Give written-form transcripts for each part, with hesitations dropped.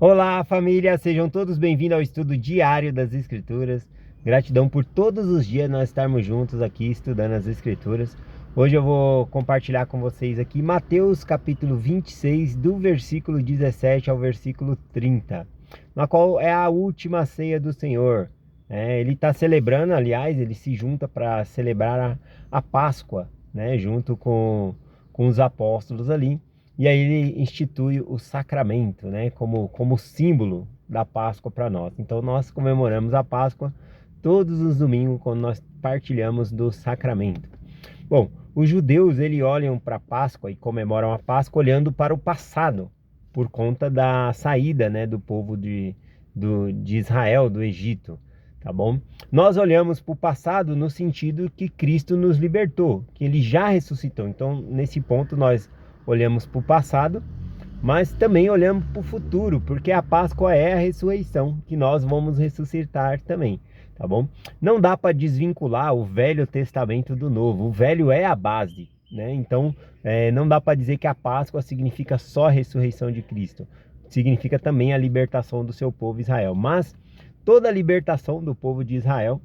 Olá, família! Sejam todos bem-vindos ao estudo diário das Escrituras. Gratidão por todos os dias nós estarmos juntos aqui estudando as Escrituras. Hoje eu vou compartilhar com vocês aqui Mateus capítulo 26, do versículo 17 ao versículo 30, na qual é a última ceia do Senhor. Ele está celebrando, aliás, ele se junta para celebrar a Páscoa, junto com os apóstolos ali. E aí ele institui o sacramento, como símbolo da Páscoa para nós. Então nós comemoramos a Páscoa todos os domingos quando nós partilhamos do sacramento. Bom, os judeus eles olham para a Páscoa e comemoram a Páscoa olhando para o passado, por conta da saída, do povo de Israel, do Egito, tá bom? Nós olhamos para o passado no sentido que Cristo nos libertou, que ele já ressuscitou. Então nesse ponto nós olhamos para o passado, mas também olhamos para o futuro, porque a Páscoa é a ressurreição, que nós vamos ressuscitar também, tá bom? Não dá para desvincular o Velho Testamento do Novo, o Velho é a base, Então, não dá para dizer que a Páscoa significa só a ressurreição de Cristo, significa também a libertação do seu povo Israel, mas toda a libertação do povo de Israel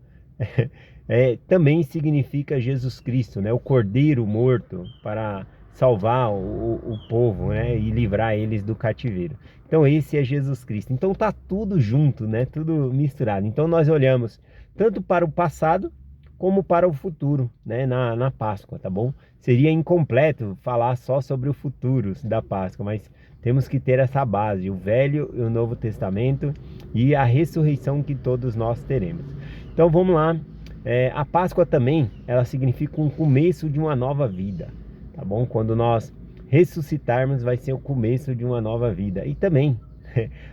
também significa Jesus Cristo, o Cordeiro morto para salvar o povo, e livrar eles do cativeiro. Então esse é Jesus Cristo. Então tá tudo junto, tudo misturado. Então nós olhamos tanto para o passado como para o futuro, na Páscoa, tá bom? Seria incompleto falar só sobre o futuro da Páscoa, mas temos que ter essa base, o Velho e o Novo Testamento e a ressurreição que todos nós teremos. Então vamos lá. A Páscoa também, ela significa um começo de uma nova vida. Tá bom? Quando nós ressuscitarmos, vai ser o começo de uma nova vida. E também,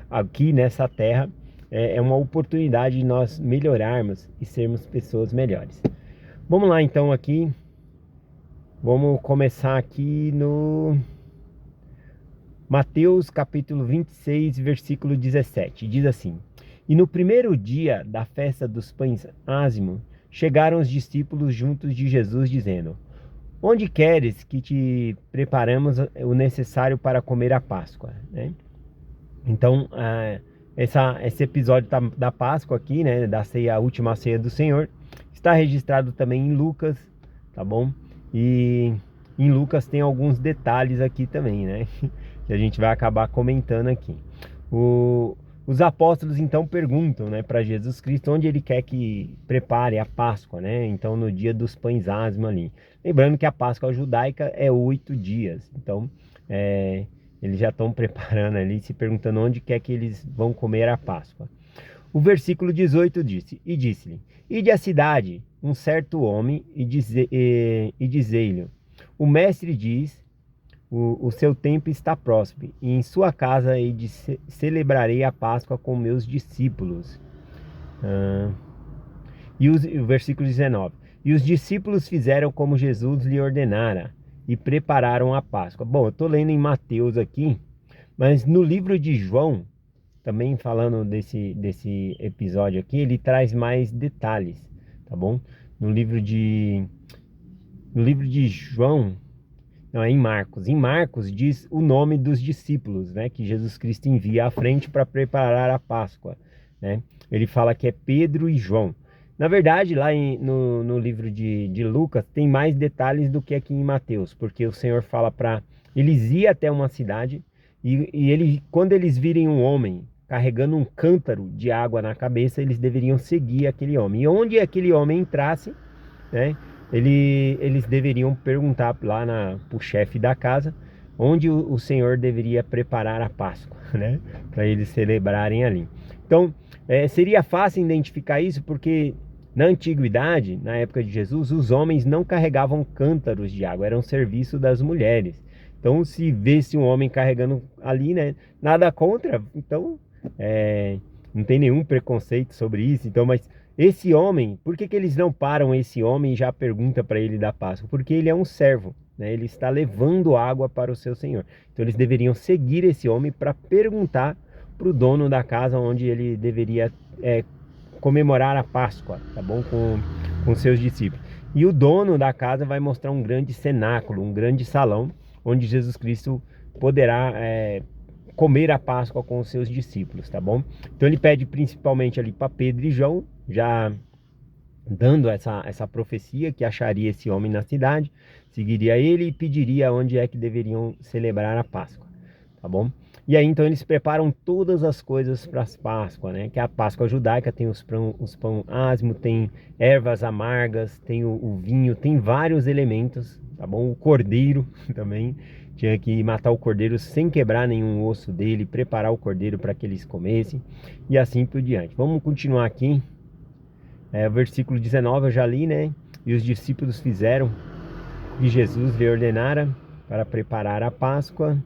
aqui nessa terra, é uma oportunidade de nós melhorarmos e sermos pessoas melhores. Vamos lá então aqui. Vamos começar aqui no Mateus capítulo 26, versículo 17. Diz assim: E no primeiro dia da festa dos pães ázimos, chegaram os discípulos juntos de Jesus, dizendo: Onde queres que te preparamos o necessário para comer a Páscoa? Então, esse episódio da Páscoa aqui, da ceia, a última ceia do Senhor, está registrado também em Lucas, tá bom? E em Lucas tem alguns detalhes aqui também, que a gente vai acabar comentando aqui. Os apóstolos então perguntam, para Jesus Cristo onde ele quer que prepare a Páscoa, Então no dia dos pães ázimos ali. Lembrando que a Páscoa judaica é 8 dias, então eles já estão preparando ali, se perguntando onde quer que eles vão comer a Páscoa. O versículo 18 disse-lhe: Ide à cidade, um certo homem, e dizei-lhe: O mestre diz, o seu tempo está próximo, e em sua casa celebrarei a Páscoa com meus discípulos. O versículo 19: E os discípulos fizeram como Jesus lhe ordenara, e prepararam a Páscoa. Bom, eu estou lendo em Mateus aqui, mas no livro de João, também falando desse episódio aqui, ele traz mais detalhes, tá bom? No livro de João, não, é em Marcos. Em Marcos diz o nome dos discípulos, que Jesus Cristo envia à frente para preparar a Páscoa, Ele fala que é Pedro e João. Na verdade, lá no livro de Lucas tem mais detalhes do que aqui em Mateus, porque o Senhor fala para eles ir até uma cidade e quando eles virem um homem carregando um cântaro de água na cabeça, eles deveriam seguir aquele homem. E onde aquele homem entrasse, eles deveriam perguntar lá para o chefe da casa onde o Senhor deveria preparar a Páscoa, para eles celebrarem ali. Então, seria fácil identificar isso porque na antiguidade, na época de Jesus, os homens não carregavam cântaros de água, era um serviço das mulheres. Então, se vesse um homem carregando ali, nada contra, então não tem nenhum preconceito sobre isso. Então, mas esse homem, por que eles não param esse homem e já perguntam para ele da Páscoa? Porque ele é um servo, ele está levando água para o seu senhor. Então eles deveriam seguir esse homem para perguntar para o dono da casa onde ele deveria comemorar a Páscoa, tá bom? Com seus discípulos. E o dono da casa vai mostrar um grande cenáculo, um grande salão, onde Jesus Cristo poderá comer a Páscoa com os seus discípulos, tá bom? Então ele pede principalmente ali para Pedro e João, já dando essa profecia que acharia esse homem na cidade, seguiria ele e pediria onde é que deveriam celebrar a Páscoa, tá bom? E aí então eles preparam todas as coisas para as Páscoas, né? Que é a Páscoa judaica, tem os pão asmo, tem ervas amargas, tem o vinho, tem vários elementos, tá bom? O cordeiro também, tinha que matar o cordeiro sem quebrar nenhum osso dele, preparar o cordeiro para que eles comessem e assim por diante. Vamos continuar aqui. Versículo 19 eu já li, né? E os discípulos fizeram o que Jesus lhe ordenara para preparar a Páscoa.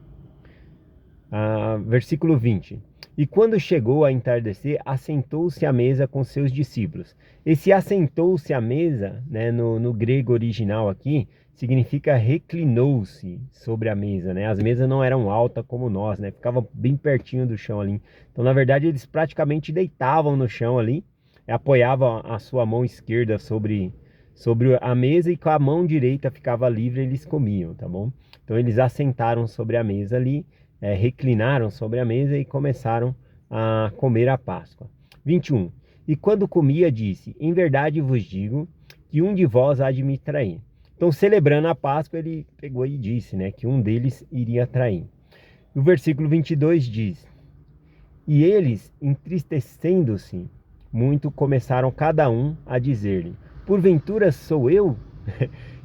Versículo 20. E quando chegou a entardecer, assentou-se à mesa com seus discípulos. Esse assentou-se à mesa, né, no grego original aqui, significa reclinou-se sobre a mesa, né? As mesas não eram altas como nós, né? Ficava bem pertinho do chão ali. Então, na verdade, eles praticamente deitavam no chão ali, apoiavam a sua mão esquerda sobre a mesa e com a mão direita ficava livre, eles comiam, tá bom? Então, eles assentaram sobre a mesa ali, reclinaram sobre a mesa e começaram a comer a Páscoa. 21. E quando comia, disse: em verdade vos digo que um de vós há de me trair. Então, celebrando a Páscoa, ele pegou e disse, né, que um deles iria trair. O versículo 22 diz: e eles, entristecendo-se muito, começaram cada um a dizer-lhe: porventura sou eu?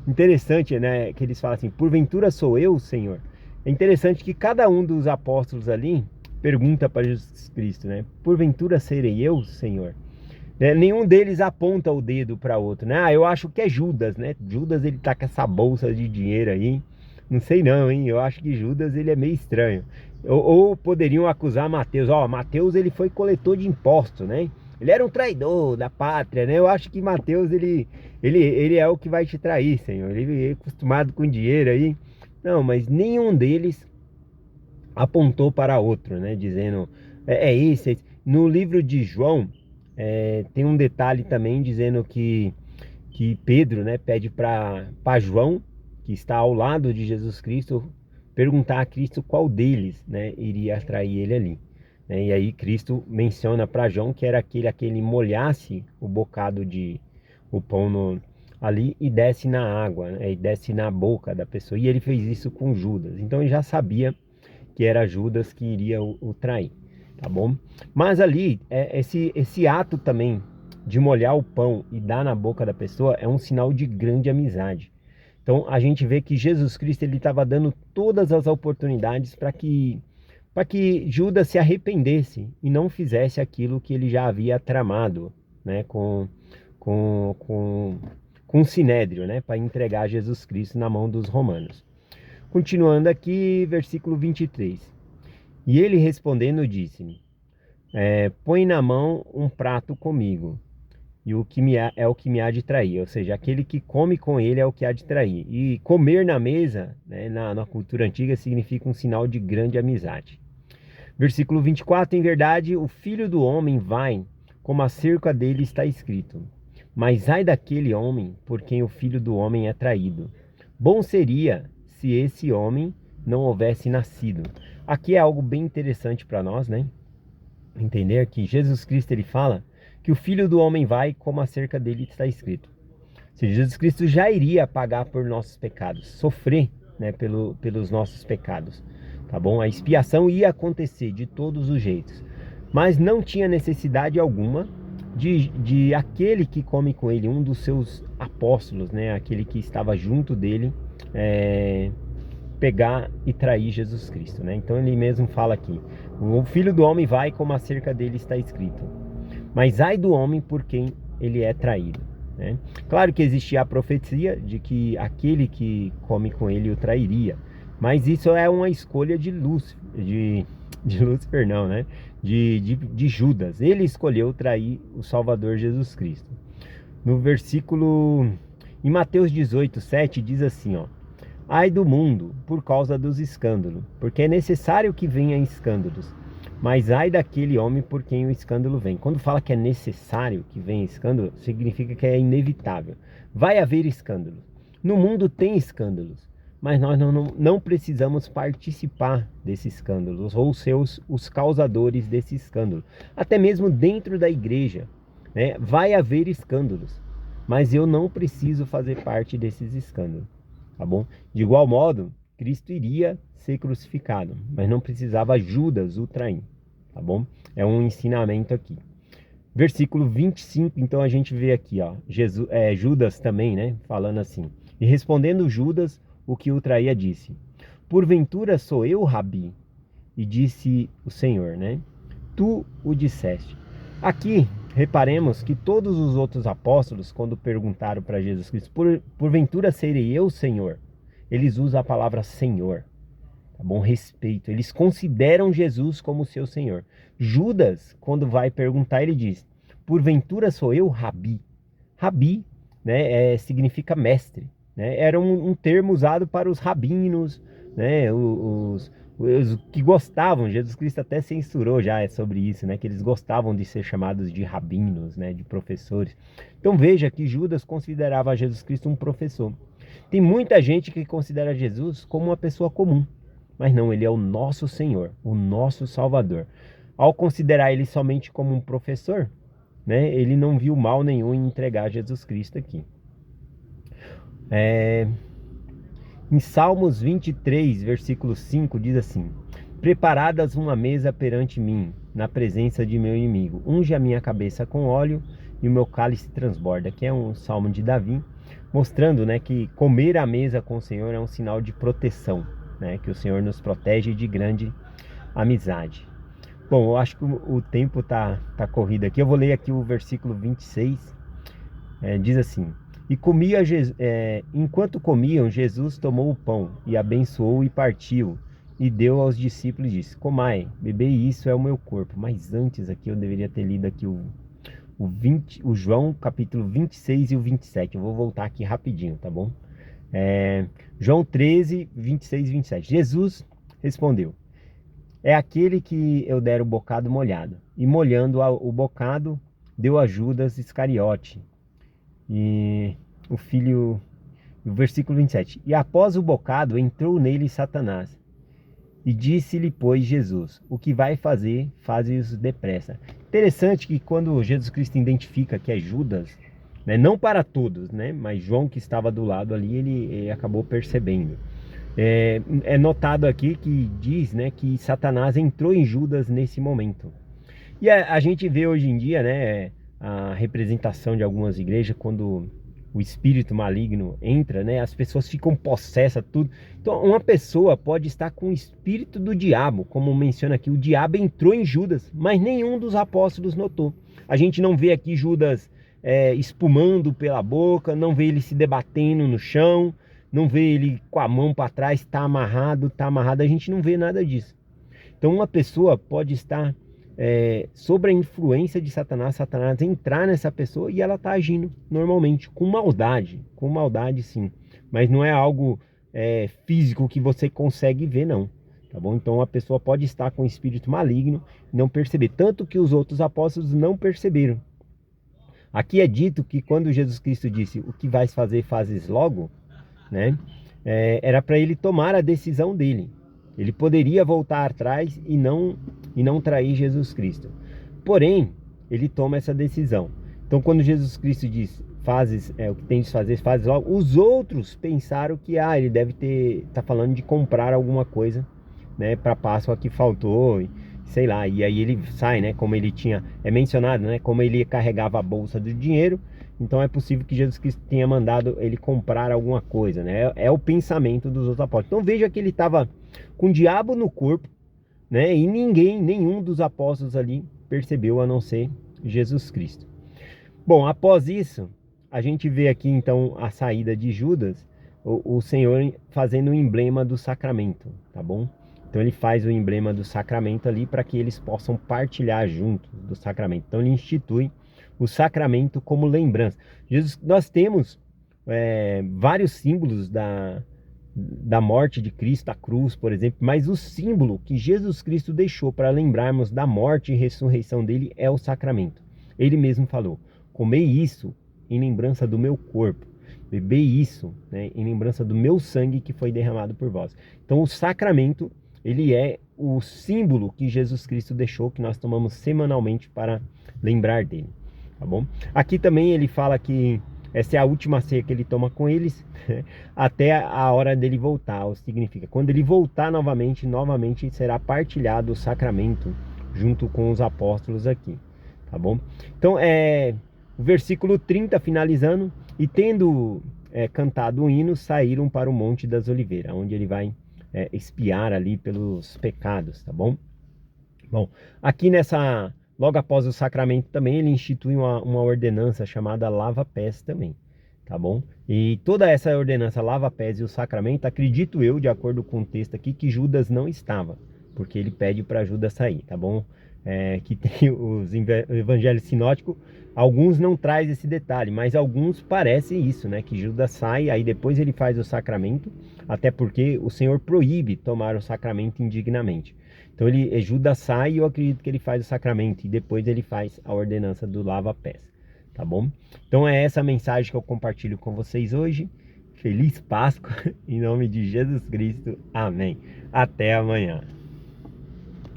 Interessante, né, que eles falam assim: porventura sou eu, Senhor? É interessante que cada um dos apóstolos ali pergunta para Jesus Cristo, né? Porventura serei eu, Senhor? Nenhum deles aponta o dedo para outro, né? Eu acho que é Judas, né? Judas, ele tá com essa bolsa de dinheiro aí. Não sei não, hein? Eu acho que Judas, ele é meio estranho. Ou poderiam acusar Mateus. Ó, Mateus, ele foi coletor de impostos, né? Ele era um traidor da pátria, né? Eu acho que Mateus, ele é o que vai te trair, Senhor. Ele é acostumado com dinheiro aí. Não, mas nenhum deles apontou para outro, né? Dizendo, é esse. No livro de João, tem um detalhe também dizendo que Pedro, né, pede para João, que está ao lado de Jesus Cristo, perguntar a Cristo qual deles, né, iria atrair ele ali. E aí Cristo menciona para João que era aquele a que ele molhasse o bocado o pão ali e desce na água, né, e desce na boca da pessoa. E ele fez isso com Judas. Então ele já sabia que era Judas que iria o trair, tá bom? Mas ali, esse ato também de molhar o pão e dar na boca da pessoa é um sinal de grande amizade. Então a gente vê que Jesus Cristo, ele estava dando todas as oportunidades para que Judas se arrependesse e não fizesse aquilo que ele já havia tramado, né, com o Sinédrio, né, para entregar Jesus Cristo na mão dos romanos. Continuando aqui, versículo 23. E ele respondendo disse-me: põe na mão um prato comigo, e o que é o que me há de trair. Ou seja, aquele que come com ele é o que há de trair. E comer na mesa, né, na cultura antiga, significa um sinal de grande amizade. Versículo 24. Em verdade, o Filho do Homem vai, como acerca dele está escrito. Mas ai daquele homem por quem o Filho do Homem é traído. Bom seria se esse homem não houvesse nascido. Aqui é algo bem interessante para nós, né? Entender que Jesus Cristo, ele fala que o Filho do Homem vai, como acerca dele está escrito. Ou seja, Jesus Cristo já iria pagar por nossos pecados, sofrer, né, pelos nossos pecados, tá bom? A expiação ia acontecer de todos os jeitos, mas não tinha necessidade alguma de aquele que come com ele, um dos seus apóstolos, né, aquele que estava junto dele, pegar e trair Jesus Cristo, né? Então ele mesmo fala aqui: o Filho do Homem vai, como acerca dele está escrito. Mas ai do homem por quem ele é traído, né? Claro que existia a profecia de que aquele que come com ele o trairia, mas isso é uma escolha de Lúcifer, de Lúcifer não, né? De Judas. Ele escolheu trair o Salvador Jesus Cristo. No versículo, em Mateus 18:7 diz assim, ó: ai do mundo por causa dos escândalos, porque é necessário que venha escândalos. Mas ai daquele homem por quem o escândalo vem. Quando fala que é necessário que venha escândalo, significa que é inevitável. Vai haver escândalos. No mundo tem escândalos. mas nós não precisamos participar desse escândalo, ou ser os causadores desse escândalo. Até mesmo dentro da igreja, né, vai haver escândalos, mas eu não preciso fazer parte desses escândalos, tá bom? De igual modo, Cristo iria ser crucificado, mas não precisava Judas o trair, tá bom? É um ensinamento aqui. Versículo 25, então a gente vê aqui, ó, Judas também, né, falando assim: e respondendo Judas, o que o traía, disse: porventura sou eu, Rabi? E disse o Senhor, né, tu o disseste. Aqui, reparemos que todos os outros apóstolos, quando perguntaram para Jesus Cristo, porventura serei eu, Senhor? Eles usam a palavra Senhor, tá bom? Respeito. Eles consideram Jesus como seu Senhor. Judas, quando vai perguntar, ele diz: porventura sou eu, Rabi? Rabi, né, significa mestre, né? Era um termo usado para os rabinos, né, os que gostavam. Jesus Cristo até censurou já sobre isso, né, que eles gostavam de ser chamados de rabinos, né, de professores. Então veja que Judas considerava Jesus Cristo um professor. Tem muita gente que considera Jesus como uma pessoa comum, mas não, ele é o nosso Senhor, o nosso Salvador. Ao considerar ele somente como um professor, né, ele não viu mal nenhum em entregar Jesus Cristo aqui. Em Salmos 23, versículo 5, diz assim: preparadas uma mesa perante mim, na presença de meu inimigo. Unge a minha cabeça com óleo e o meu cálice transborda. Que é um salmo de Davi, mostrando, né, que comer à mesa com o Senhor é um sinal de proteção, né, que o Senhor nos protege de grande amizade. Bom, eu acho que o tempo tá corrido aqui. Eu vou ler aqui o versículo 26. Diz assim: e enquanto comiam, Jesus tomou o pão e abençoou e partiu e deu aos discípulos e disse: comai, bebei, isso é o meu corpo. Mas antes aqui eu deveria ter lido aqui o João capítulo 26 e o 27. Eu vou voltar aqui rapidinho, tá bom? João 13, 26 e 27. Jesus respondeu: é aquele que eu der o bocado molhado. E molhando o bocado, deu a Judas Iscariote. E o versículo 27. E após o bocado, entrou nele Satanás. E disse-lhe, pois, Jesus: o que vai fazer, faze-o depressa. Interessante que quando Jesus Cristo identifica que é Judas, né, não para todos, né, mas João, que estava do lado ali, ele acabou percebendo. É notado aqui que diz, né, que Satanás entrou em Judas nesse momento. E a gente vê hoje em dia, né, a representação de algumas igrejas, quando o espírito maligno entra, né, as pessoas ficam possessas, tudo. Então uma pessoa pode estar com o espírito do diabo, como menciona aqui, o diabo entrou em Judas, mas nenhum dos apóstolos notou. A gente não vê aqui Judas espumando pela boca, não vê ele se debatendo no chão, não vê ele com a mão para trás, tá amarrado, a gente não vê nada disso. Então uma pessoa pode estar sobre a influência de Satanás entrar nessa pessoa e ela está agindo normalmente, com maldade sim, mas não é algo físico que você consegue ver, não, tá bom? Então a pessoa pode estar com um espírito maligno e não perceber, tanto que os outros apóstolos não perceberam. Aqui é dito que quando Jesus Cristo disse: o que vais fazer, fazes logo, né? Era para ele tomar a decisão dele. Ele poderia voltar atrás e não trair Jesus Cristo. Porém, ele toma essa decisão. Então, quando Jesus Cristo diz: o que tem de fazer, fazes logo, os outros pensaram que ele deve tá falando de comprar alguma coisa, né, para Páscoa que faltou, sei lá. E aí ele sai, né, como ele tinha, mencionado, né, como ele carregava a bolsa do dinheiro. Então é possível que Jesus Cristo tenha mandado ele comprar alguma coisa, né? É o pensamento dos outros apóstolos. Então veja que ele estava com o diabo no corpo, né? E nenhum dos apóstolos ali percebeu, a não ser Jesus Cristo. Bom, após isso, a gente vê aqui então a saída de Judas, o Senhor fazendo o emblema do sacramento, tá bom? Então ele faz o emblema do sacramento ali para que eles possam partilhar juntos do sacramento. Então ele institui o sacramento como lembrança. Nós temos vários símbolos da morte de Cristo, a cruz, por exemplo, mas o símbolo que Jesus Cristo deixou para lembrarmos da morte e ressurreição dele é o sacramento. Ele mesmo falou: comei isso em lembrança do meu corpo. bebei isso, né, em lembrança do meu sangue que foi derramado por vós. Então o sacramento, ele é o símbolo que Jesus Cristo deixou, que nós tomamos semanalmente para lembrar dele, tá bom? Aqui também ele fala que essa é a última ceia que ele toma com eles, até a hora dele voltar, ou significa, quando ele voltar novamente será partilhado o sacramento junto com os apóstolos aqui, tá bom? Então, o versículo 30, finalizando, e tendo cantado o hino, saíram para o Monte das Oliveiras, onde ele vai expiar ali pelos pecados, tá bom? Bom, aqui logo após o sacramento também, ele institui uma ordenança chamada lava-pés também, tá bom? E toda essa ordenança lava-pés e o sacramento, acredito eu, de acordo com o texto aqui, que Judas não estava, porque ele pede para Judas sair, tá bom? Que tem os evangelhos sinóticos, alguns não traz esse detalhe, mas alguns parecem isso, né? Que Judas sai, aí depois ele faz o sacramento, até porque o Senhor proíbe tomar o sacramento indignamente. Então Judas sai e eu acredito que ele faz o sacramento e depois ele faz a ordenança do lava-pés, tá bom? Então é essa a mensagem que eu compartilho com vocês hoje. Feliz Páscoa, em nome de Jesus Cristo. Amém. Até amanhã.